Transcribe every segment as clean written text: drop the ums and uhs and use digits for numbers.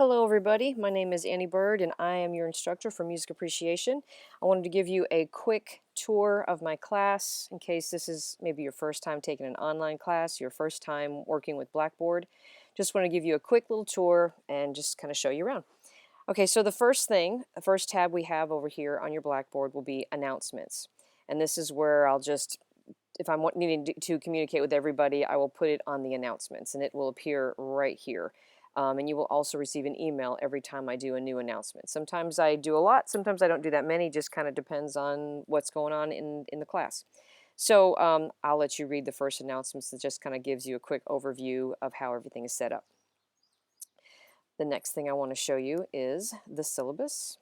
Hello everybody, my name is Annie Bird and I am your instructor for Music Appreciation. I wanted to give you a quick tour of my class in case this is maybe your first time taking an online class, your first time working with Blackboard. Just want to give you a quick little tour and just kind of show you around. Okay, so the first tab we have over here on your Blackboard will be announcements. And this is where I'll just, if I'm needing to communicate with everybody, I will put it on the announcements and it will appear right here. And you will also receive an email every time I do a new announcement. Sometimes I do a lot, sometimes I don't do that many, just kind of depends on what's going on in the class. So I'll let you read the first announcements that just kind of gives you a quick overview of how everything is set up. The next thing I want to show you is the syllabus.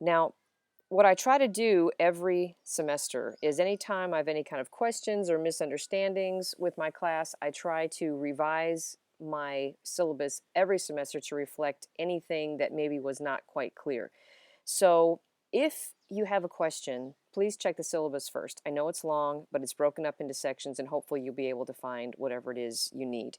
Now, what I try to do every semester is anytime I have any kind of questions or misunderstandings with my class, I try to revise my syllabus every semester to reflect anything that maybe was not quite clear. So if you have a question, please check the syllabus first. I know it's long, but it's broken up into sections and hopefully you'll be able to find whatever it is you need.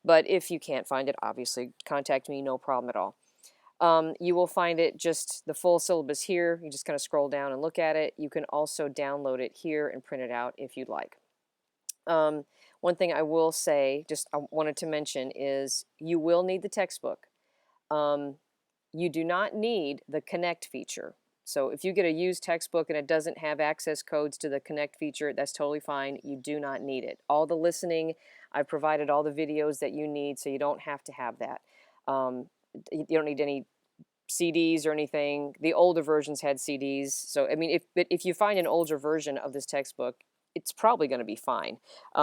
But if you can't find it, obviously contact me, no problem at all. You will find it just the full syllabus here. You just kind of scroll down and look at it. You can also download it here and print it out if you'd like. One thing I will say, just I wanted to mention, is you will need the textbook. You do not need the connect feature. So if you get a used textbook and it doesn't have access codes to the connect feature, that's totally fine. You do not need it. All the listening, I've provided all the videos that you need, so you don't have to have that. You don't need any CDs or anything. The older versions had CDs. So, I mean, if you find an older version of this textbook, it's probably going to be fine.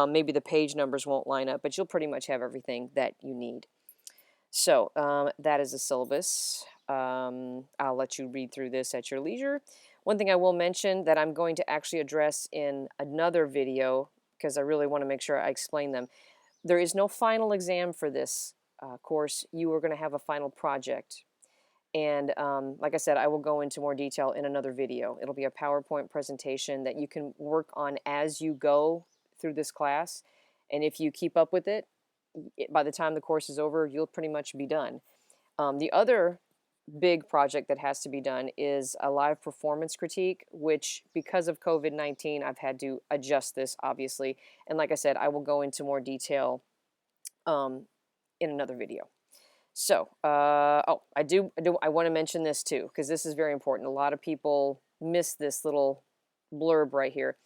Maybe the page numbers won't line up, but you'll pretty much have everything that you need. So that is the syllabus. I'll let you read through this at your leisure. One thing I will mention that I'm going to actually address in another video, because I really want to make sure I explain them. There is no final exam for this course. You are going to have a final project. And like I said, I will go into more detail in another video. It'll be a PowerPoint presentation that you can work on as you go through this class. And if you keep up with it, by the time the course is over, you'll pretty much be done. The other big project that has to be done is a live performance critique, which because of COVID-19, I've had to adjust this, obviously. And like I said, I will go into more detail in another video. So, I want to mention this too, because this is very important. A lot of people miss this little blurb right here.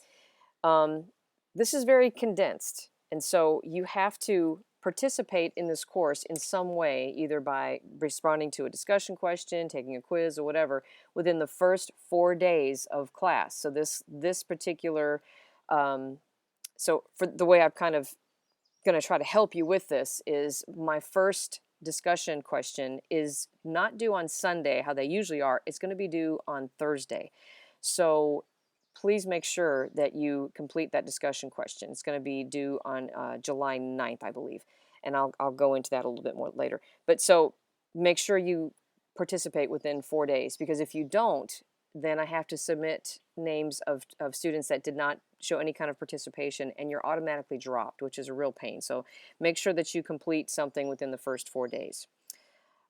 This is very condensed, and so you have to participate in this course in some way, either by responding to a discussion question, taking a quiz, or whatever, within the first 4 days of class. So this particular, so for the way I'm kind of going to try to help you with this is my first discussion question is not due on Sunday, how they usually are. It's going to be due on Thursday. So please make sure that you complete that discussion question. It's going to be due on July 9th, I believe. And I'll go into that a little bit more later. But so make sure you participate within 4 days, because if you don't, then I have to submit names of students that did not show any kind of participation, and you're automatically dropped, which is a real pain. So make sure that you complete something within the first 4 days.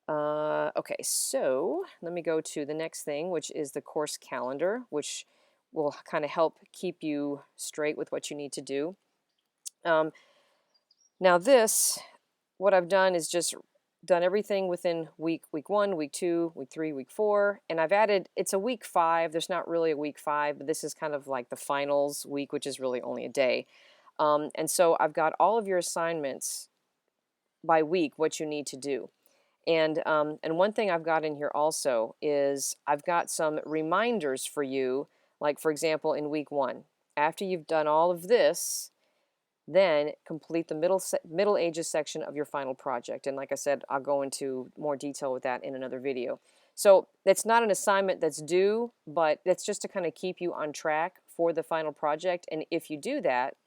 Okay, so let me go to the next thing, which is the course calendar, which will kind of help keep you straight with what you need to do. Now this, what I've done is just done everything within week 1, week 2, week 3, week 4, and I've added, it's a week 5. There's not really a week 5, but this is kind of like the finals week, which is really only a day. And so I've got all of your assignments by week, what you need to do. And one thing I've got in here also is I've got some reminders for you, like for example in week 1. After you've done all of this, then complete the Middle Ages section of your final project. And like I said, I'll go into more detail with that in another video. So it's not an assignment that's due, but that's just to kind of keep you on track for the final project. And if you do that,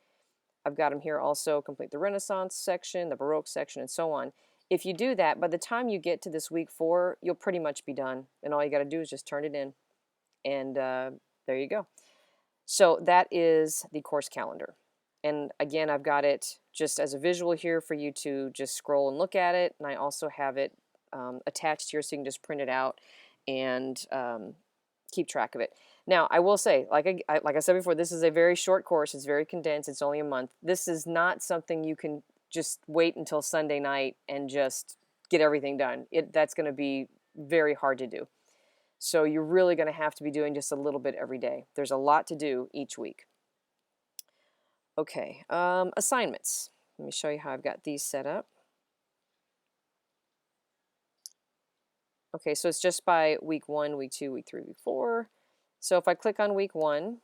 I've got them here also, complete the Renaissance section, the Baroque section, and so on. If you do that, by the time you get to this week 4, you'll pretty much be done. And all you got to do is just turn it in. And there you go. So that is the course calendar. And again, I've got it just as a visual here for you to just scroll and look at it. And I also have it attached here so you can just print it out and keep track of it. Now, I will say, like I said before, this is a very short course. It's very condensed. It's only a month. This is not something you can just wait until Sunday night and just get everything done. That's going to be very hard to do. So you're really going to have to be doing just a little bit every day. There's a lot to do each week. Okay, assignments. Let me show you how I've got these set up. Okay, so it's just by week 1, week 2, week 3, week 4. So if I click on week 1,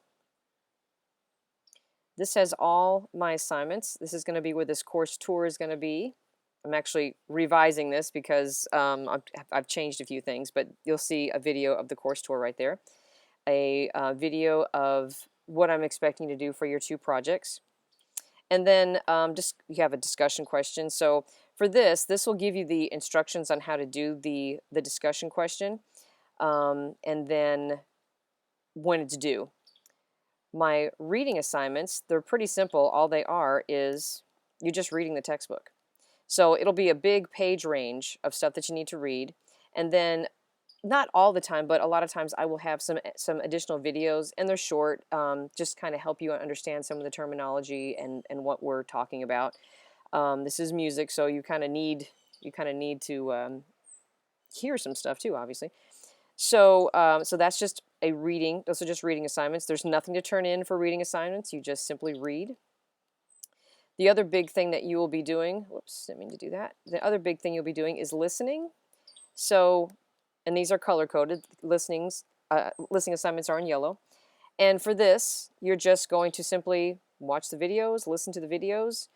this has all my assignments. This is going to be where this course tour is going to be. I'm actually revising this because I've changed a few things, but you'll see a video of the course tour right there. A video of what I'm expecting to do for your 2 projects. And then just you have a discussion question. So for this will give you the instructions on how to do the discussion question, and then when it's due. My reading assignments, they're pretty simple. All they are is you're just reading the textbook. So it'll be a big page range of stuff that you need to read. And then not all the time, but a lot of times I will have some additional videos, and they're short, just kind of help you understand some of the terminology and what we're talking about. This is music, so you kind of need to hear some stuff too, obviously. So so that's just a reading. Those are just reading assignments. There's nothing to turn in for reading assignments. You just simply read. The other big thing that you will be doing, whoops, didn't mean to do that. The other big thing you'll be doing is listening. So, and these are color-coded. Listening assignments are in yellow. And for this, you're just going to simply watch the videos, listen to the videos.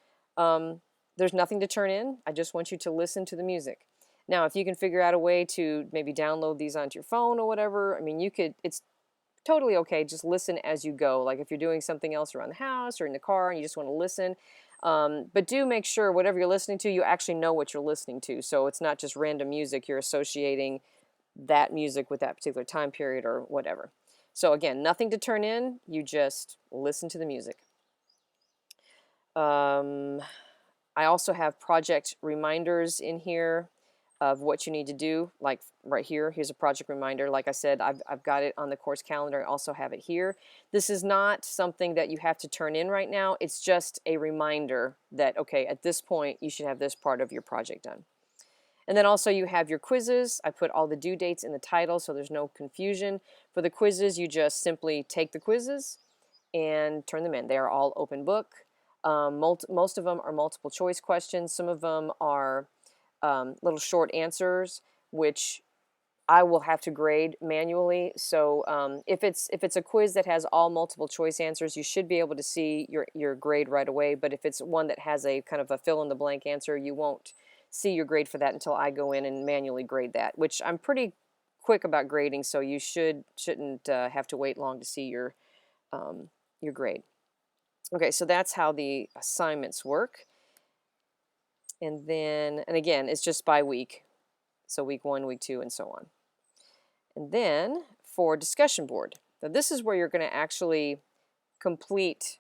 There's nothing to turn in. I just want you to listen to the music. Now, if you can figure out a way to maybe download these onto your phone or whatever, I mean, you could, it's totally okay. Just listen as you go. Like if you're doing something else around the house or in the car and you just want to listen. But do make sure whatever you're listening to, you actually know what you're listening to. So it's not just random music. You're associating that music with that particular time period or whatever. So again, nothing to turn in. You just listen to the music. I also have project reminders in here of what you need to do. Like right here, here's a project reminder. Like I said, I've got it on the course calendar. I also have it here. This is not something that you have to turn in right now. It's just a reminder that, okay, at this point, you should have this part of your project done. And then also you have your quizzes. I put all the due dates in the title so there's no confusion. For the quizzes, you just simply take the quizzes and turn them in. They are all open book. Most of them are multiple choice questions. Some of them are little short answers, which I will have to grade manually. So if it's a quiz that has all multiple choice answers, you should be able to see your grade right away. But if it's one that has a kind of a fill in the blank answer, you won't see your grade for that until I go in and manually grade that, which I'm pretty quick about grading, so you shouldn't have to wait long to see your grade. Okay, so that's how the assignments work. And then, and again, it's just by week. So week 1, week 2, and so on. And then for discussion board. Now this is where you're going to actually complete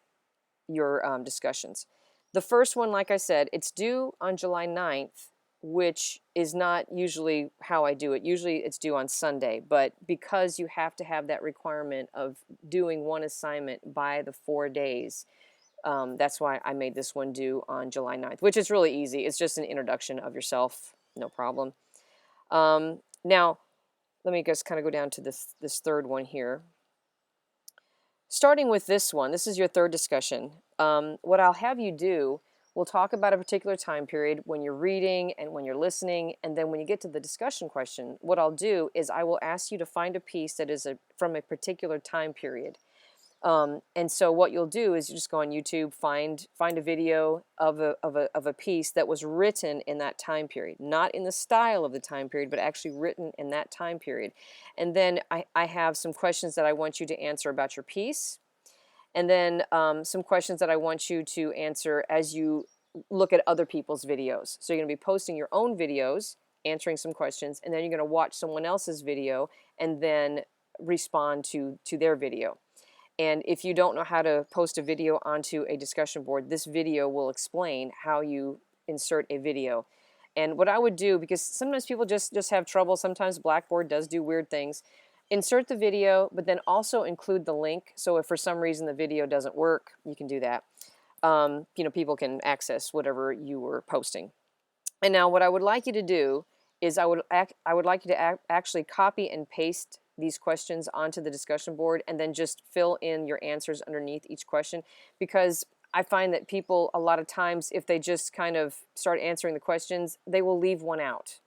your discussions. The first one, like I said, it's due on July 9th, which is not usually how I do it. Usually it's due on Sunday, but because you have to have that requirement of doing one assignment by the 4 days, that's why I made this one due on July 9th, which is really easy. It's just an introduction of yourself, no problem. Now, let me just kind of go down to this third one here. Starting with this one, this is your third discussion. What I'll have you do, we'll talk about a particular time period when you're reading and when you're listening, and then when you get to the discussion question, what I'll do is I will ask you to find a piece that is from a particular time period. And so what you'll do is you just go on YouTube, find a video of a piece that was written in that time period, not in the style of the time period, but actually written in that time period. And then I have some questions that I want you to answer about your piece, and then some questions that I want you to answer as you look at other people's videos. So you're going to be posting your own videos, answering some questions, and then you're going to watch someone else's video and then respond to their video. And if you don't know how to post a video onto a discussion board, this video will explain how you insert a video. And what I would do, because sometimes people just have trouble, sometimes Blackboard does do weird things, insert the video, but then also include the link. So if for some reason the video doesn't work, you can do that. You know, people can access whatever you were posting. And now what I would like you to do is I would like you to actually copy and paste these questions onto the discussion board and then just fill in your answers underneath each question, because I find that people a lot of times, if they just kind of start answering the questions, they will leave one out.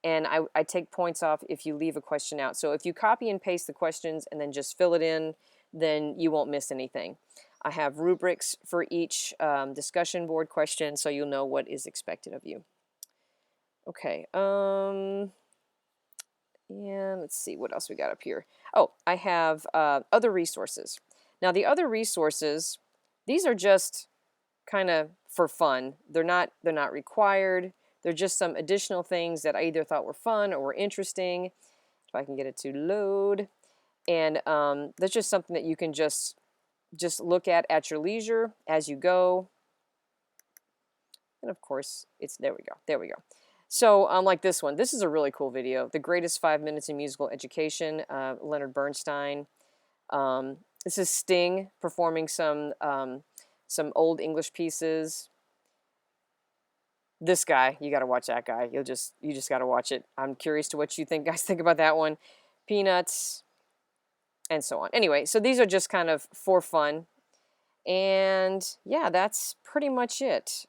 And I take points off if you leave a question out. So if you copy and paste the questions and then just fill it in, then you won't miss anything. I have rubrics for each discussion board question, so you'll know what is expected of you. Okay, and let's see what else we got up here. Oh, I have other resources. Now the other resources, these are just kind of for fun. They're not required. They're just some additional things that I either thought were fun or were interesting. If I can get it to load. And that's just something that you can just look at your leisure as you go. And of course, there we go. There we go. So like this one, this is a really cool video. The Greatest 5 Minutes in Musical Education, Leonard Bernstein. This is Sting performing some old English pieces. This guy, you got to watch that guy. You just got to watch it. I'm curious to what you guys think about that one. Peanuts, and so on. Anyway, so these are just kind of for fun. And yeah, that's pretty much it.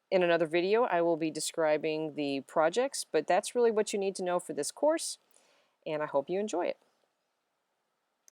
In another video, I will be describing the projects, but that's really what you need to know for this course, and I hope you enjoy it.